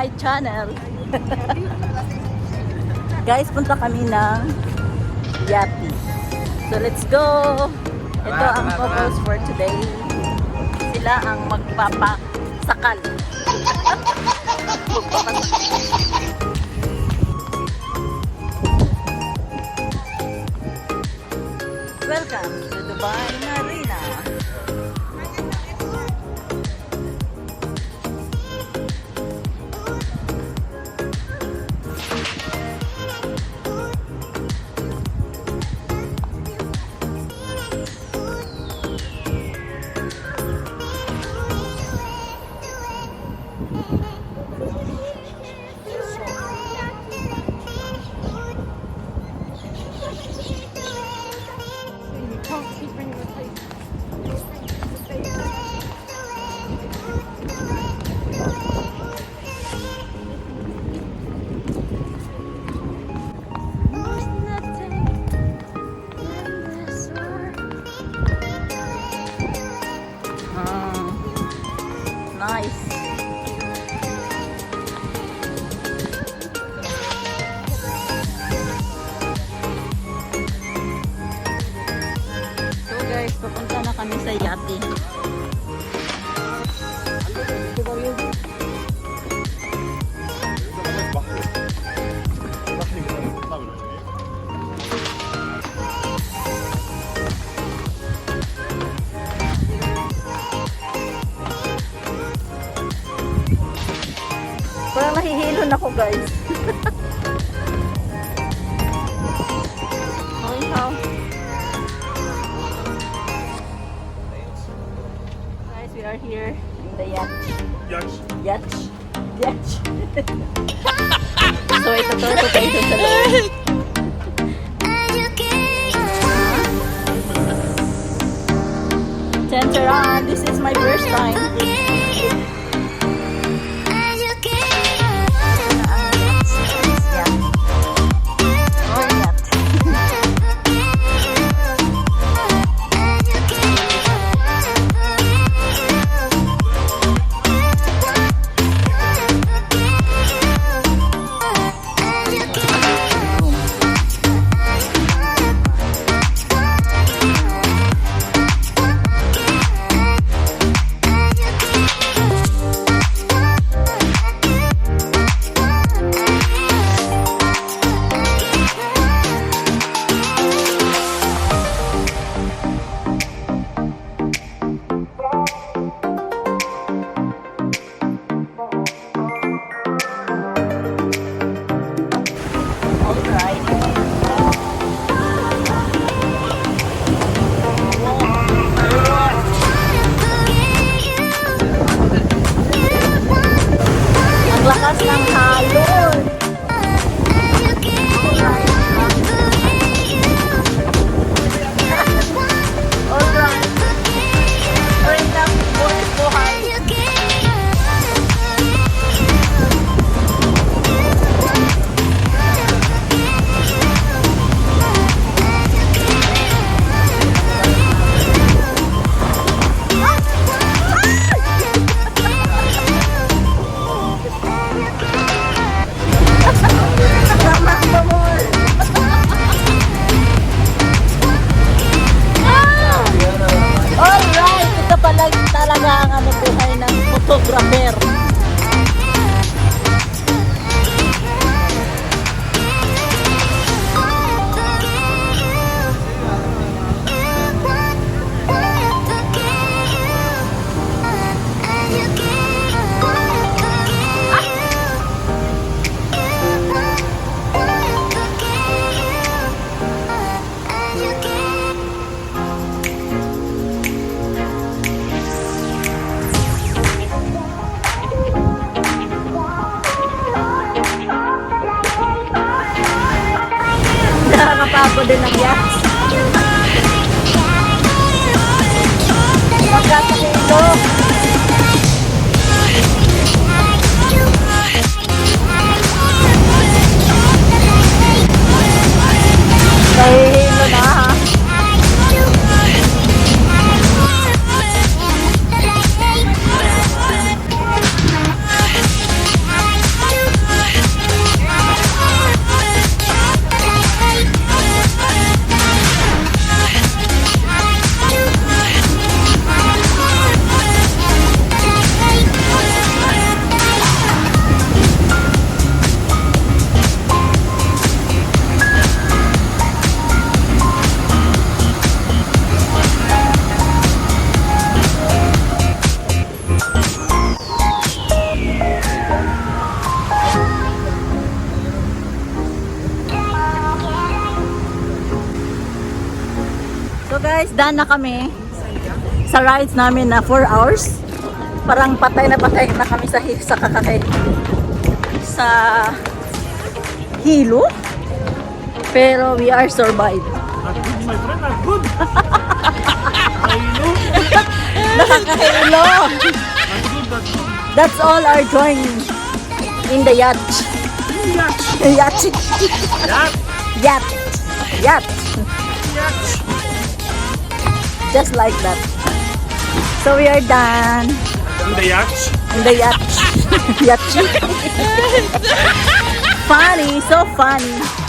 my channel. Guys, punta kami ng Yacht. So let's go! Ito ang focus for today. Sila ang magpapasakal. Welcome to Dubai Marina. Nice. So guys, pupunta na kami sa Yacht. Parang nahihilo na ako, guys. Okay, how? Guys, we are here in the yacht. Yacht. So, ito to kayo dun sa loob. Center on. This is my first time. Lakas ng halon. Alright. Alright na, buhay. Talaga ang ano buhay ng photographer. Nakakapagod din ang yacht. Magkakakilo. Kahihilo na ha. guys, done na kami sa rides namin na 4 hours. Parang patay na kami sa kakakay sa hilo. Pero we are survived. Not good, my friend, not good. Hilo. Nakakahilo. Not good, not good. That's all our drawing in the yacht. Yacht. Yacht. Yacht. Yacht. Yacht. Yacht. Just like that. So we are done In the yacht. in the yacht. Yacht. Funny, so funny.